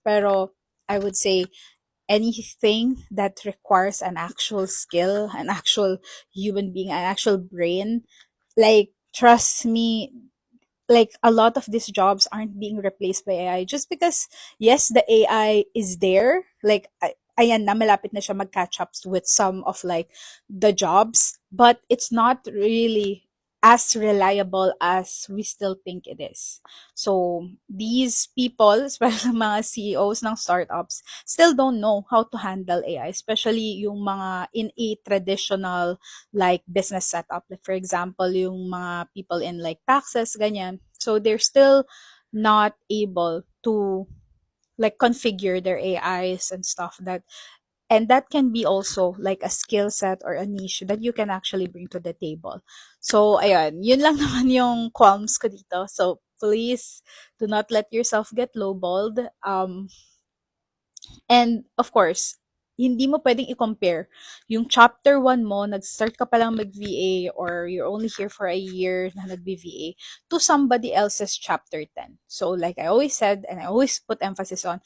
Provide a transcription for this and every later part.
Pero I would say anything that requires an actual skill, an actual human being, an actual brain, like trust me, like a lot of these jobs aren't being replaced by AI just because yes, the AI is there. Like ayan na malapit na siya mag-catch up with some of like the jobs, but it's not really as reliable as we still think it is. So these people, especially mga CEOs ng startups, still don't know how to handle AI, especially yung mga in a traditional like business setup. Like for example, yung mga people in like taxes, ganyan. So they're still not able to like configure their AIs and stuff that, and that can be also like a skill set or a niche that you can actually bring to the table. So ayun, yun lang naman yung qualms ko dito. So please do not let yourself get lowballed. And of course, hindi mo pwedeng i-compare yung chapter 1 mo, nag-start ka pa lang mag-VA or you're only here for a year na nag-VA to somebody else's chapter 10. So like I always said, and I always put emphasis on,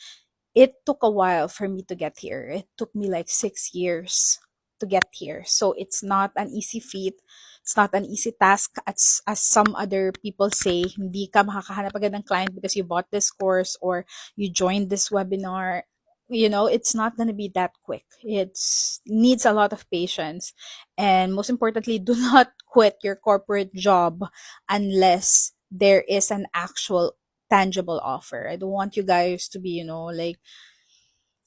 it took a while for me to get here. It took me like 6 years to get here. So it's not an easy feat. It's not an easy task as some other people say. Hindi ka makakahanap agad ng client because you bought this course or you joined this webinar. You know, it's not going to be that quick. It needs a lot of patience. And most importantly, do not quit your corporate job unless there is an actual tangible offer. I don't want you guys to be, like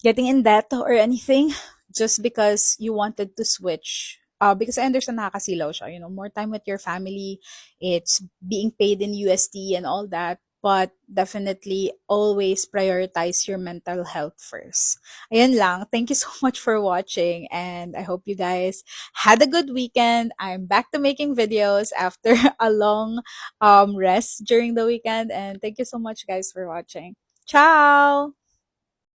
getting in debt or anything just because you wanted to switch. Because I understand nakakasilaw siya, more time with your family, it's being paid in USD and all that. But definitely always prioritize your mental health first. Ayan lang. Thank you so much for watching. And I hope you guys had a good weekend. I'm back to making videos after a long rest during the weekend. And thank you so much guys for watching. Ciao!